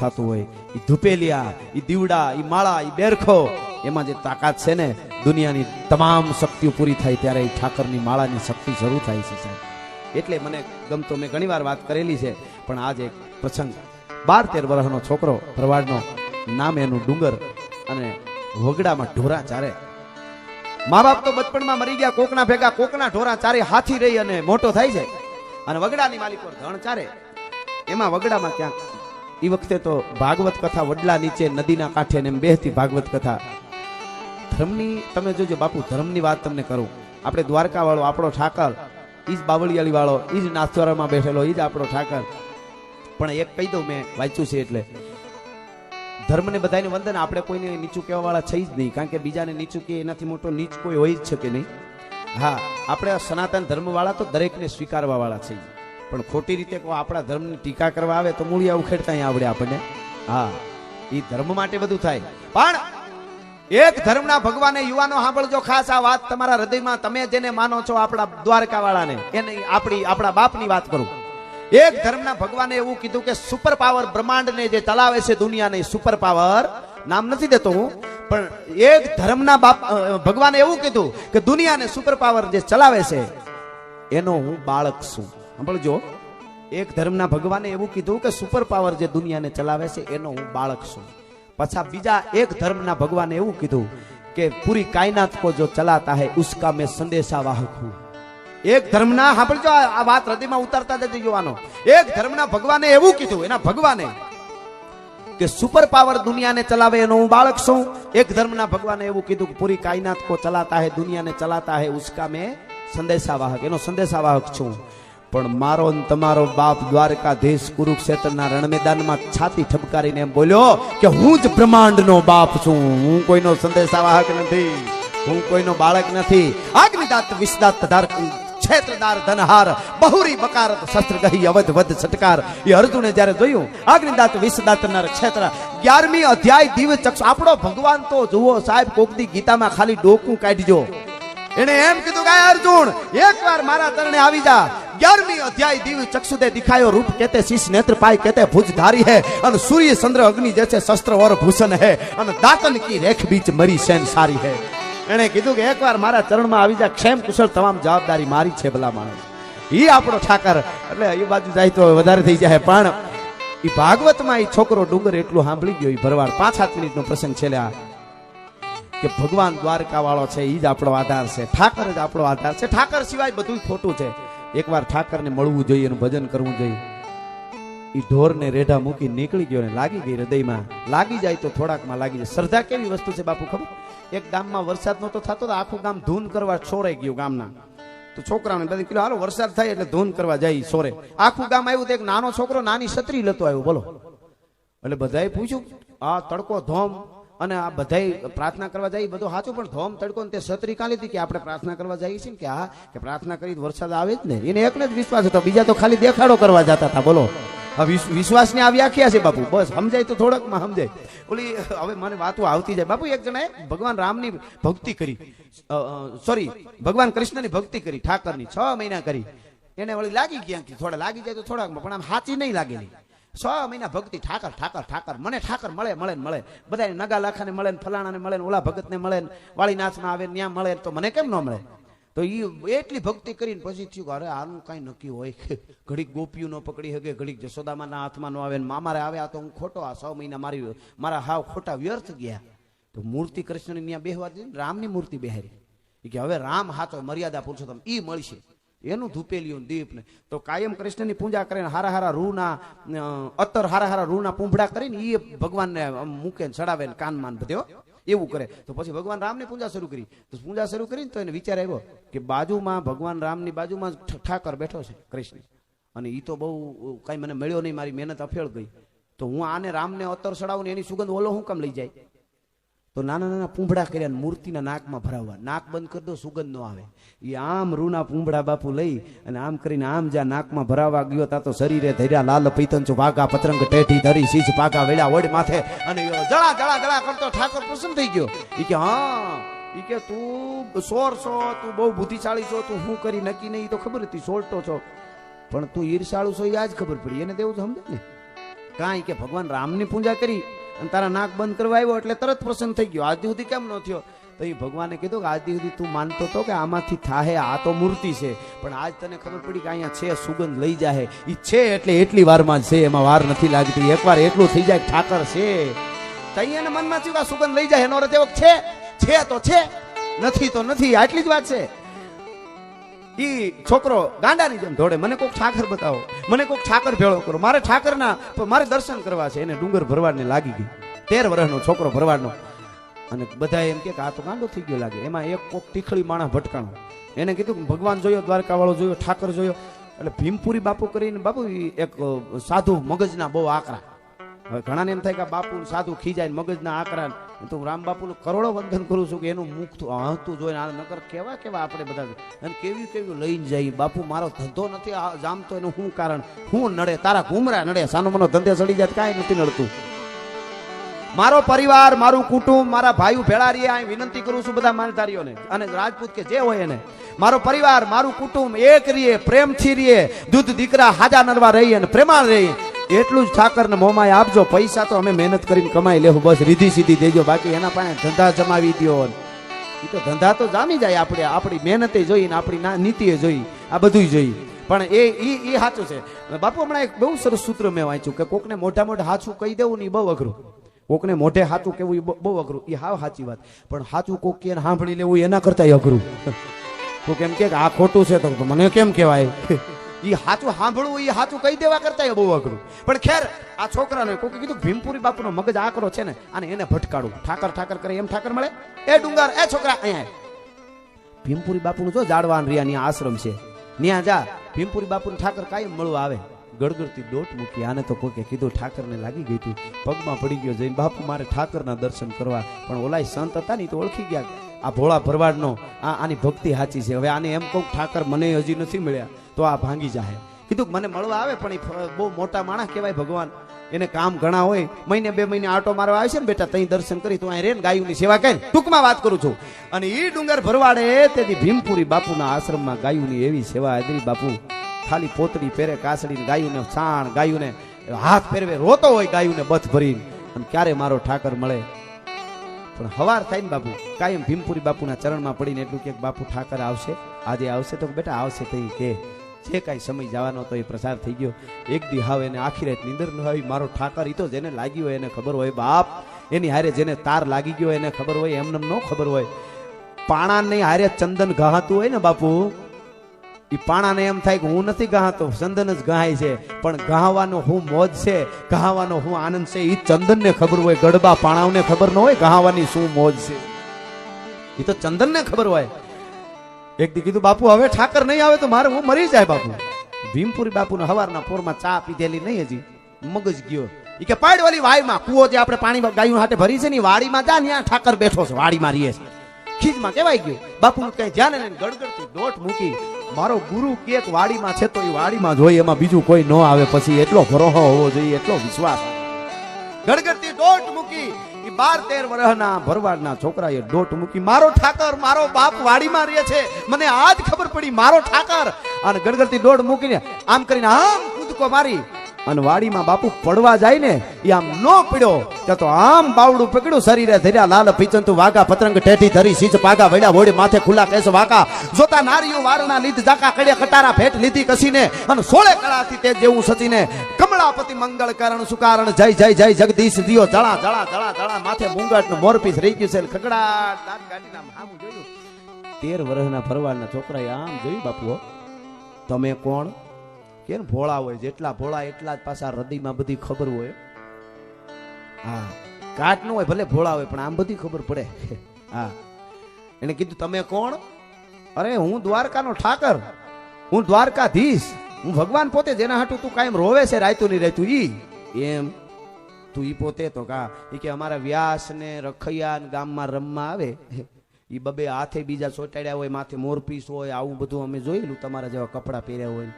થતું હોય, એ ધુપેલિયા, એ દીવડા, એ માળા, એ બેરખો, એમાં જે તાકાત છે ને, દુનિયાની તમામ શક્તિઓ પૂરી થાય ત્યારે એ ઠાકરની માળાની શક્તિ શરૂ થાય છે સાહેબ. એટલે મને ગમતો, મેં ઘણી વાર વાત કરેલી છે, પણ આજ એક પ્રસંગ, 12-13 વર્ષનો છોકરો, ભરવાડનો, નામ એનું ડુંગર, અને વગડામાં ઢોરા ચારે. મા બાપ તો બચપણમાં મરી ગયા, કોકના ભેગા કોકના ઢોરા ચારે હાથી રહી અને મોટો થાય છે, અને વગડાની માલિકો ધણ ચારે. એમાં વગડામાં ક્યાંક એ વખતે તો ભાગવત કથા વડલા નીચે નદીના કાંઠે ને એમ બેહતી ભાગવત કથા. ધર્મની તમે જોજો બાપુ, ધર્મની વાત તમને કરું. આપણે દ્વારકા વાળો આપણો ઠાકર, ઈ જ બાવળિયાળી વાળો, ઈ જ નાથદ્વારામાં બેઠેલો, ઈ જ આપણો ઠાકર. પણ એક કહી દઉં, મેં વાંચ્યું છે એટલે, ધર્મને બધાને વંદન. આપણે કોઈને નીચું કહેવા વાળા છે જ નહીં, કારણ કે બીજાને નીચું કે એનાથી મોટો નીચ કોઈ હોય જ શકે નહીં. હા, આપણે સનાતન ધર્મ વાળા તો દરેકને સ્વીકારવા વાળા છે, પણ ખોટી રીતે કોઈ આપણા ધર્મની ટીકા કરવા આવે તો મૂળિયા ઉખેડતા આવડે આપણને. હા, એ ધર્મ માટે બધું થાય. પણ એક ધર્મના ભગવાને, યુવાનો સાંભળજો ખાસ આ વાત તમારા હૃદયમાં, તમે જેને માનો છો આપણા દ્વારકા વાળાને, એને આપણા બાપની વાત કરું. એક ધર્મના ભગવાને એવું કીધું કે સુપર પાવર, બ્રહ્માંડને જે ચલાવે છે દુનિયાને, સુપર પાવર, નામ નથી દેતો હું, પણ એક ધર્મના ભગવાને એવું કીધું કે દુનિયાને સુપર પાવર જે ચલાવે છે એનો હું બાળક છું. સાંભળજો, એક ધર્મના ભગવાને એવું કીધું કે સુપર પાવર જે દુનિયાને ચલાવે છે એનો હું બાળક છું. પાછા બીજા એક ધર્મના ભગવાને એવું કીધું કે પૂરી કાયનાત કો જો ચલાતા હૈ ઉસકા મેં સંદેશા વાહક હું. એક ધર્મના, સાંભળજો આ વાત હૃદયમાં ઉતારતા જજો યુવાનો. એક ધર્મના ભગવાને એવું કીધું, એના ભગવાને, કે સુપર પાવર દુનિયાને ચલાવે એનો હું બાળક છું. એક ધર્મના ભગવાને એવું કીધું કે પૂરી કાયનાત કો ચલાતા હૈ, દુનિયાને ચલાતા હૈ ઉસકા મેં સંદેશા વાહક, એનો સંદેશા વાહક છું. પણ મારો ને તમારો બાપ દ્વારકાધીશ કુરુક્ષેત્રના રણ મેદાનમાં છાતી ઠપકારીને એમ બોલ્યો કે હું જ બ્રહ્માંડનો બાપ છું, હું કોઈનો સંદેશાવાહક નથી, હું કોઈનો બાળક નથી. અગ્નિદાત વિષદાત ધાર ક્ષેત્રદાર ધનહાર બહુરી બકારત શસ્ત્ર ગહી અવધ વધ છટકાર. એ અર્જુને જ્યારે જોયું અગ્નિદાત વિષદાતનાર ક્ષેત્ર, 11મી અધ્યાય દિવ્ય ચક્ષુ. આપણો ભગવાન તો જુઓ સાહેબ, કોકદી ગીતામાં ખાલી ડોકું કાઢજો. એને એમ કીધું કે અર્જુન એકવાર મારા ચરણે આવી જા. 11મી અધ્યાય દિવ્ય ચક્ષુ દે દિખાયો રૂપ કેતે શીશ નેત્ર પાય કેતે ભુજ ધારી है અને સૂર્ય ચંદ્ર અગ્નિ जैसे शस्त्र और भूषण है અને દાતન કી રેખ બીચ મરી સેન સારી है. એને કીધું કે એકવાર મારા ચરણમાં આવી જા, ક્ષેમ કુશળ તમામ જવાબદારી મારી છે ભલા માણસ. ઈ આપણો ઠાકર. એટલે એ બાજુ જાય તો વધારે થઈ જાય, પણ ઈ ભાગવતમાં ઈ છોકરો ડુંગર એટલું સાંભળી ગયો. ઈ ભરવાડ 5-7 મિનિટનો પ્રસંગ છે કે ભગવાન દ્વારકા વાળો છે, ઈ જ આપણો આધાર છે, ઠાકર જ આપણો આધાર છે. ઠાકર સિવાય બધું ખોટું છે. એકવાર ઠાકરને મળવું જોઈએ, એનું ભજન કરવું જોઈએ. ઈ ઢોરને રેઢા મૂકી નીકળી ગયો ને લાગી ગઈ હૃદયમાં. લાગી જાય તો થોડાકમાં લાગી જાય. શ્રદ્ધા કેવી વસ્તુ છે બાપુ ખબર? એક ગામમાં વરસાદ નહોતો થતો, આખું ગામ ધૂન કરવા છોરાઈ ગયું ગામના. તો છોકરાને બધી કીધું હાલો વરસાદ થાય એટલે ધૂન કરવા જાય સોરે. આખું ગામ આવ્યું તો એક નાનો છોકરો નાની છત્રી લેતો આવ્યો. બોલો, એટલે બધાએ પૂછ્યું, આ તડકો ધોમ અને આ બધાય પ્રાર્થના કરવા જાય, બધું સાચું, પણ ધોમ તડકો ને તે છત્રી કાલી હતી કે આપણે પ્રાર્થના કરવા જઈએ છીએ કે હા, કે પ્રાર્થના કરી વરસાદ આવે જ ને. એને એકને જ વિશ્વાસ હતો, બીજા તો ખાલી દેખાડો કરવા જતા હતા. બોલો, વિશ્વાસની આ વ્યાખ્યા છે બાપુ. બસ સમજાય તો થોડકમાં સમજાય. ઓલી હવે મને વાતો આવતી જાય બાપુ. એક જણાએ ભગવાન રામની ભક્તિ કરી, સોરી ભગવાન કૃષ્ણની ભક્તિ કરી, ઠાકરની 6 મહિના કરી. એને વળી લાગી ગયા, થોડા લાગી જાય તો થોડાકમાં, પણ આમ સાચી નહીં લાગેલી. 6 મહિના ભક્તિ, ઠાકર ઠાકર ઠાકર, મને ઠાકર મળે મળે મળે, બધા નગા લાખાને મળે, ફલાણાને મળે, ઓલા ભગતને મળે, વાળીનાથમાં આવે ત્યાં મળે, તો મને કેમ ન મળે? તો એ એટલી ભક્તિ કરીને પછી થયું અરે આનું કઈ નક્કી હોય, ઘડીક ગોપીઓ ન પકડી શકે, ઘડીક જશોદામાના હાથમાં ન આવે, મામારે આવે, આ તો હું ખોટો, આ 6 મહિના મારા હાવ ખોટા વ્યર્થ ગયા. તો મૂર્તિ કૃષ્ણની ત્યાં બેહવા દીધી, રામની મૂર્તિ બેહારી. કે હવે રામ હાચો મર્યાદા પુરુષોત્તમ ઈ મળશે, એનું ધૂપેલિયું દીપ ને. તો કાયમ કૃષ્ણની પૂજા કરીને હારા હારા રૂના અત્તર, હારા હારા રૂના પૂંભડા કરીને એ ભગવાનને મૂકે ચડાવે ને કાનમાં બધે એવું કરે. તો પછી ભગવાન રામની પૂજા શરૂ કરી. તો પૂજા શરૂ કરીને તો એને વિચાર આવ્યો કે બાજુમાં ભગવાન રામની બાજુમાં ઠાકર બેઠો છે કૃષ્ણ, અને એ તો બહુ કઈ મને મળ્યો નહીં, મારી મહેનત અફેળ ગઈ. તો હું આને રામને અત્તર ચડાવું ને એની સુગંધ ઓલો હું કામ લઈ જાય? તો નાના નાના પૂંભડા કર્યા, મૂર્તિના નાકમાં ભરાવવા. નાક બંધ કરી દો, સુગંધ ન આવે. એ આમ રૂના પૂંભડા બાપુ લઈ અને આમ કરીને આમ જ્યાં નાકમાં ભરાવા ગયો તા તો શરીરે ધર્યા લાલ પૈતંચો વાઘા પતરંગ ટેઠી ધરી શીશ પાકા વેળા વડ માથે, અને જળા જળા જળા કરતો ઠાકોર પ્રસન્ન થઈ ગયો. એ કે હા, એ કે તું સોર છો, તું બહુ બુદ્ધિશાળી છો, તું શું કરી નક્કી નહીં તો ખબર હતી, સોળટો છો, પણ તું ઈર્ષાળુ છો એ આજ ખબર પડી. એને દેવું સમજે ને, કાંઈ કે ભગવાન રામની પૂજા કરી અને તારા નાક બંધ કરવા આવ્યો એટલે તરત પ્રસન્ન થઈ ગયો, આજ સુધી કેમ ન થયો? તો એ ભગવાને કીધું કે આજ સુધી તું માનતો હતો કે આમાંથી થાહે, આ તો મૂર્તિ છે, પણ આજ તને ખબર પડી કે અહીંયા છે, સુગંધ લઈ જાય. એ છે એટલે એટલી વારમાં જ છે, એમાં વાર નથી લાગતી. એકવાર એટલું થઈ જાય ઠાકર છે, તો અહીંયાના મનમાં થયું કે આ સુગંધ લઈ જાય, એનો અર્થ એવો છે તો છે, નથી તો નથી, આટલી જ વાત છે. ઈ છોકરો ગાંડાની જેમ દોડે, મને કોઈક ઠાકર બતાવો, મને કોઈક ઠાકર ભેળો કરો, મારે ઠાકરના મારે દર્શન કરવા છે. એને ડુંગર ભરવાડને લાગી ગઈ, 13 વર્ષનો છોકરો ભરવાડનો. અને બધા એમ કે આ તો ગાંડો થઈ ગયો લાગે. એમાં એક કોક ટીખળી માણસ ભટકાણો, એને કીધું ભગવાન જોયો, દ્વારકા વાળો જોયો, ઠાકર જોયો. એટલે ભીમપુરી બાપુ કરીને બાપુ એક સાધુ મગજના બહુ આકરા. હવે ઘણાને એમ થાય કે બાપુ સાધુ ખીજાય મગજના આકરા, તો રામ બાપુનું કરોડો વંદન કરું છું કે એનું મુખ હસતું જોઈને આ નકર કેવા કેવા આપણે બધા અને કેવી કેવી લઈને જઈએ. બાપુ મારો ધંધો નથી જામતો, એનું શું કારણ? હું નડે? તારા ઘૂમરા નડે, સાનો મનો ધંધે ચડી જાય કાંઈ નથી નડતું. મારો પરિવાર, મારું કુટુંબ, મારા ભાઈઓ ભેળા રહીએ, અહીં વિનંતી કરું છું બધા માલધારીઓને અને રાજપૂત કે જે હોય એને, મારો પરિવાર, મારું કુટુંબ એક રહીએ, પ્રેમથી રહીએ, દૂધ દીકરા હાજા નરવા રહીએ અને પ્રેમાળ રહીએ. એટલું જ ઠાકરને મોંમાં આપજો. પૈસા તો અમે મહેનત કરીને કમાઈ લેવું, બસ રીધી સીધી દેજો. બાકી એના પાસે ધંધા જમાવી દો, એ તો ધંધા તો જામી જાય. આપણે આપણી મહેનતે જોઈ ને આપણી નીતિએ જોઈ, આ બધું જોઈ. પણ એ સાચું છે બાપુ. હમણાં એક બહુ સરસ સૂત્ર મેં વાંચ્યું કે કોકને મોઢા મોઢા સાચું કહી દેવું ને બહુ અઘરું. કોકને મોઢે સાચું કેવું બહુ અઘરું, એ હાવ સાચી વાત. પણ સાચું કોક કે સાંભળી લેવું એના કરતા અઘરું. કોક એમ કે આ ખોટું છે તો મને કેમ કહેવાય? એ સાચું સાંભળવું, એ સાચું કહી દેવા કરતા બહુ અઘરું. પણ ખેર, આ છોકરાને કોકે કીધું ભીમપુરી બાપુનો મગજ આકરો છે ને, અને એને ભટકાડું. ઠાકર ઠાકર કરે એમ ઠાકર મળે? એ ડુંગર, એ છોકરા અહીંયા ભીમપુરી બાપુનું જો જાડવાન રિયાની આશ્રમ છે, ત્યાં જા. ભીમપુરી બાપુને ઠાકર કાયમ મળવા આવે. ગડગડતી દોટ મૂકી. આને તો કોકે કીધું ઠાકરને લાગી ગઈ હતી, પગમાં પડી ગયો જઈને બાપુ મારે ઠાકરના દર્શન કરવા. પણ ઓલાય સંત હતા ને તો ઓળખી ગયા, આ ભોળા ભરવાડનો આની ભક્તિ સાચી છે. હવે આને એમ કહું ઠાકર મને હજી નથી મળ્યા તો આ ભાંગી જાય. કીધું મને મળવા આવે, પણ એ બહુ મોટા માણસ કહેવાય ભગવાન, એને કામ ઘણા હોય. મહિને 2 મહિને આટો મારવા આવે છે ને બેટા, તઈ દર્શન કરી તું અહીં રે ને ગાયુંની સેવા કરી. ટૂંકમાં વાત કરું છું. અને એ ડુંગર ભરવાડે તેથી ભીમપુરી બાપુના આશ્રમમાં ગાયુંની એવી સેવા આદરી. બાપુ ખાલી પોતડી પહેરે, કાસડી, ગાયુંને સાણ, ગાયુંને હાથ ફેરવે, રોતો હોય ગાયુંને બથ ભરીને. અને ક્યારે મારો ઠાકર મળે? પણ હવાર થાય ને બાપુ કાયમ ભીમપુરી બાપુના ચરણમાં પડીને એટલું કે બાપુ ઠાકર આવશે, આજે આવશે. તો બેટા આવશે તો કે જે કાંઈ સમય જવાનો તો એ પ્રસાર થઈ ગયો. એક દી હાવ એને આખી રાત નીંદર ન આવી. મારો ઠાકર એ તો જેને લાગી હોય એને ખબર હોય બાપ. એની હારે જેને તાર લાગી ગયો એને ખબર હોય, એમને ન ખબર હોય. પાણાને હારે ચંદન ગહાતું હોય ને બાપુ, એ પાણાને એમ થાય કે હું નથી ગહાતો, ચંદન જ ગહાય છે. પણ ગહાવાનો હું મોજ છે, ગહાવાનો હું આનંદ છે, એ ચંદનને ખબર હોય. ગડબા પાણાવને ખબર ન હોય ગહાવાની શું મોજ છે, એ તો ચંદનને ખબર હોય. એક દી કીધું બાપુ હવે ઠાકર નહીં આવે તો મારે હું મરી જાય. બાપુ ભીમપુરી બાપુને હવારના પોરમાં ચા પીધેલી નહીં, હજી મગજ ગયો. એ કે પાડ વાળી વાયમાં કુવો જે આપણે પાણી ગાયું હાથે ભરી છે ને, વાડીમાં જા, ત્યાં ઠાકર બેઠો છે, વાડીમાં રહીએ છે. ખીજમાં કેવાય ગયું. બાપુનું કઈ ધ્યાન લઈને ગડગડતી દોટ મૂકી. મારો ગુરુ કેક વાડીમાં છે તો એ વાડીમાં જોઈ, એમાં બીજું કોઈ ન આવે. પછી એટલો ભરોહો હોવો જોઈએ, એટલો વિશ્વાસ. ગડગડતી દોટ મૂકી. 12-13 વર્ષના ભરવાડના છોકરાએ દોટ મૂકી. મારો ઠાકર, મારો બાપ વાડીમાં રહે છે, મને આજ ખબર પડી મારો ઠાકર. અને ગડગડતી દોટ મૂકીને આમ કરીને આમ કૂદકો મારી અને વાડીમાં બાપુ પડવા જાય ને, એ આમ નો પડ્યો ત્યાં તો આમ બાવડું પકડ્યું, શરીરે ધર્યા લાલ પીચંતુ વાગા, પતંગ ટેટી ધરી, સીચ પાગા વડ્યા, વોડી માથે ખુલ્લા કેસ વાકા, જોતા નારીઓ વારણા લીધ જાકા, કડે કટારા ભેટ લીધી કસીને, અને 16 કળાથી તે જેવું સચીને, કમળાપતિ મંગળ કારણ સુકારણ, જય જય જય જગદીશ દિયો, જળા જળા જળા જળા, માથે મુંગટ નું મોરપીસ રહી ગયું છે, ખગડાટ દાંત કાઢીને આમ જોયું. 13 વર્ષના ભરવાડના છોકરાએ આમ જોયું. બાપુ તમે કોણ? કે ભોળા હોય, જેટલા ભોળા એટલા જ પાછા હૃદયમાં બધી ખબર હોય. હા, કાટ ન હોય, ભલે ભોળા હોય પણ આમ બધી ખબર પડે. હા, એને કીધું તમે કોણ? અરે હું દ્વારકાનો ઠાકર, હું દ્વારકાધીશ, હું ભગવાન પોતે, જેના હાટું તું કાયમ રોવે છે રાયતું નહીં રહેતું. ઈ એમ તું ઈ પોતે તો કા ઈ કે અમારા વ્યાસ ને રખૈયા ને ગામમાં રમવા આવે, ઈ બબે હાથે બીજા ચોટાડ્યા હોય, માથે મોરપીસ હોય, આવું બધું અમે જોયેલું. તમારા જેવા કપડા પહેર્યા હોય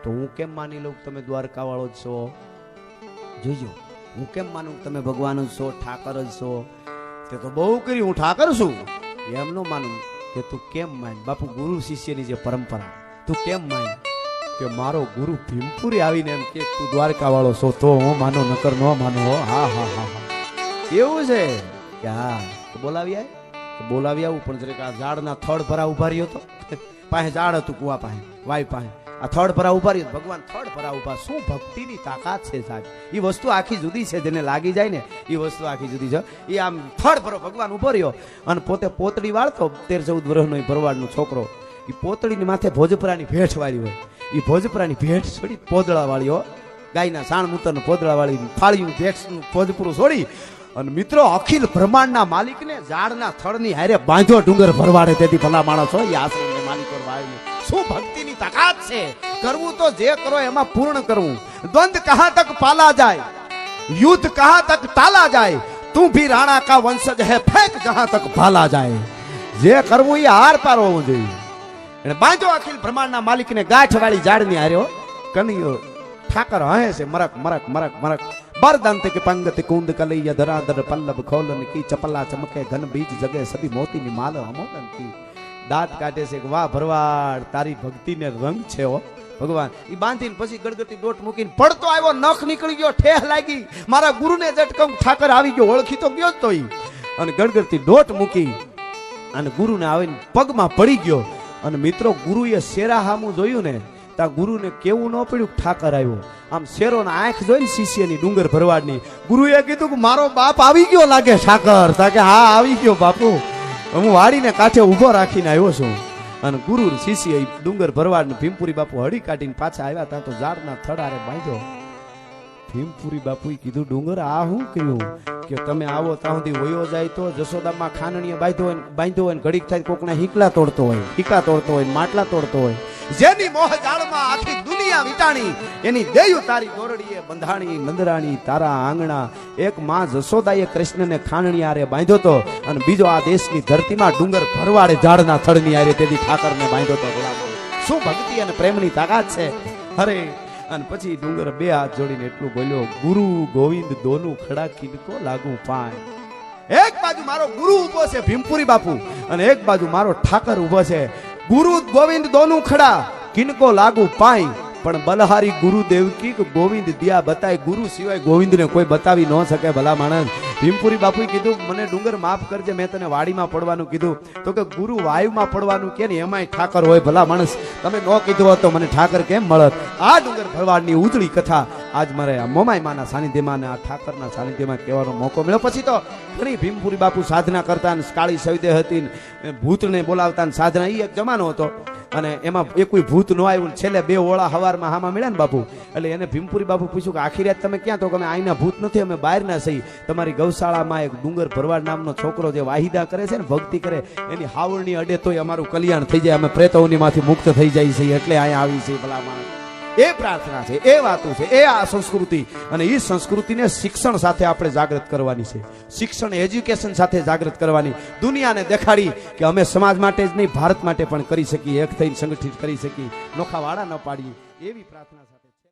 તો હું કેમ માની લઉં તમે દ્વારકા વાળો જ છો? જોજો, હું કેમ માનું તમે ભગવાન જ છો, ઠાકર જ છો? તે તો બહુ કર્યું, હું ઠાકર છું એમ ન માનું. કે તું કેમ માન? બાપુ ગુરુ શિષ્યની જે પરંપરા, તું કેમ માન? કે મારો ગુરુ ભીમપુરી આવીને એમ કે તું દ્વારકા વાળો છો તો હું માનો નકર ન માનો. હા હા હા હા એવું છે કે હા બોલાવી આય બોલાવી આવું પણ જરીક આ ઝાડના થડ ભરા ઉભા રહ્યો તો પાસે ઝાડ હતું કુવા પાસે વાય પાસે આ થડ ભરા ઉભા રહ્યો ભગવાન થડ ભરા ઉભા. શું ભક્તિની તાકાત છે સાહેબ. એ વસ્તુ આખી જુદી છે જેને લાગી જાય ને એ વસ્તુ આખી જુદી છે. એ આમ થડ ભરો ભગવાન ઉભો રહ્યો અને પોતે પોતળી વાળતો 13-14 વર્ષનો ભરવાડનો છોકરો એ પોતળીની માથે ભોજપરાની ભેટ વાળી હોય એ ભોજપરાની ભેટ છોડી પોદળા વાળી ગાયના સાણ મૂતર પોદળા વાળી ફાળ્યું ભેટનું ભોજપુરું છોડી અને મિત્રો અખિલ બ્રહ્માંડના માલિકને ઝાડના થડની હારે બાંધ્યો ડુંગર ભરવાડે. તેથી ભલા માણસ હોય એ આશ્રમને માલિકો વાળીને શું ભક્તિની તાકાત છે. કરવું તો જે કરો એમાં પૂર્ણ કરવું. દ્વંદ કહા તક પાલા જાય યુદ્ધ કહા તક તાલા જાય તું ભી રાણા કા વંશજ હે ફેંક જહાં તક ભાલા જાય. જે કરવું એ હાર પાર હોવું જોઈએ. એને બાંધ્યો અખિલ બ્રહ્માંડના માલિકને ગાંઠ વાળી ઝાડની હાર્યો કનૈયો ઠાકર હે છે મરક મરક મરક મરક बरदंत के पंगत कुंद कलैया धराधर पल्लव खोलन की चपला चमके घन बीज जगे सभी मोती ની માલ અમોદન की દાંત કાઢે છે કે વાહ ભરવાડ તારી ભક્તિ ને રંગ છે હો ભગવાન. ઈ બાંધીને પછી ગડગડતી ડોટ મૂકીને પડતો આવ્યો નખ નીકળી ગયો ઠેહ લાગી મારા ગુરુને ઝટકમ ઠાકર આવી ગયો ઓળખી તો ગયો જ તો ઈ અને ગડગડતી ડોટ મૂકી અને ગુરુને આવીને પગમાં પડી ગયો. અને મિત્રો ગુરુએ શેરા હામું જોયું ને તા ગુરુને કેવું ન પડ્યું ઠાકર આવ્યો. આમ શેરોના આંખ જોઈને શિષ્યની ડુંગર ભરવાડની ગુરુએ કીધું કે મારો બાપ આવી ગયો લાગે ઠાકર. તા કે હા આવી ગયો બાપુ હું વાડીને કાંઠે ઊભો રાખીને આવ્યો છું. અને ગુરુ શિષ્ય ડુંગર ભરવાડને ભીમપુરી બાપુ હળી કાઢીને પાછા આવ્યા તા તો ઝાડના થડારે બાંધ્યો. ભીમપુરી બાપુએ કીધું ડુંગર આ શું કહ્યું કે તમે આવો ત્યાં સુધી વયો જાય તો જશોદામાં ખાનણીએ બાંધ્યો હોય ઘડીક થાય કોકના હીકલા તોડતો હોય હીકા તોડતો હોય માટલા તોડતો હોય. જેની મોહ જાળમાં આખી દુનિયા વિટાણી એની દેયુ તારી દોરડીએ બંધાણી નંદરાણી તારા આંગણા. એક માં જશોદાએ કૃષ્ણને ખાનણી આરે બાંધ્યો તો અને બીજો આ દેશની ધરતીમાં ડુંગર ભરવાડે ઝાડના થડની આરે તેથી ઠાકરને બાંધ્યો તો. શું ભક્તિ અને પ્રેમની તાકાત છે. અરે અને પછી ડુંગર બે હાથ જોડીને એટલું બોલ્યો ગુરુ ગોવિંદ દોનું ખડા કિનકો લાગુ પાય. એક બાજુ મારો ગુરુ ઉભો છે ભીમપુરી બાપુ અને એક બાજુ મારો ઠાકર ઉભો છે. ગુરુ ગોવિંદ દોનું ખડા કિनको लागू पाई पण बलहारी गुरु देवकी को गोविंद दिया बताए. गुरु सिवाय गोविंद ने कोई बतावी न सके. भला माणस भीमपुरी बापू कीधु मने डूंगर माफ करजे मैं तने वाड़ी में पड़वानुं कीधु तो के गुरु वायु में पड़वानुं के ने एमाय ठाकर होय. भला माणस तमे न कीधुं होत तो मने ठाकर केम मळत. आ डूंगर भरवाडनी उजળી कथा आज मारे मोमाई माना सानिध्यमां ने आ ठाकरना सानिध्यमां कहेવાનો મોકો મળ્યો. પછી તો ઘણી ભીમપુરી બાપુ સાધના કરતા ને કાળી સવિદે હતી ભૂતને બોલાવતા ને સાધના ઈ એક જમાનો હતો અને એમાં એક કોઈ ભૂત ન આવ્યું. છેલ્લે બે ઓળા હવારમાં હામાં મળ્યા ને બાપુ એટલે એને ભીમપુરી બાપુ પૂછ્યું કે આખી રાત તમે ક્યાં? તો કે અમે આઈના ભૂત નથી અમે બહારના સહી. તમારી ગૌશાળામાં એક ડુંગર ભરવાડ નામનો છોકરો જે વાહિદા કરે છે ને ભક્તિ કરે એની હાવળની અડે તોય અમારું કલ્યાણ થઈ જાય અમે પ્રેતોનીમાંથી મુક્ત થઈ જાય છે એટલે અહીંયા આવી છે. ભલા માણસ એ પ્રાર્થના છે એ વાતો છે એ આ સંસ્કૃતિ અને એ સંસ્કૃતિને શિક્ષણ સાથે આપણે જાગૃત કરવાની છે. શિક્ષણ એજ્યુકેશન સાથે જાગૃત કરવાની. દુનિયાને દેખાડી કે અમે સમાજ માટે જ નહીં ભારત માટે પણ કરી શકીએ. એક થઈને સંગઠિત કરી શકીએ. નોખા વાળા ન પાડીએ એવી પ્રાર્થના સાથે છે.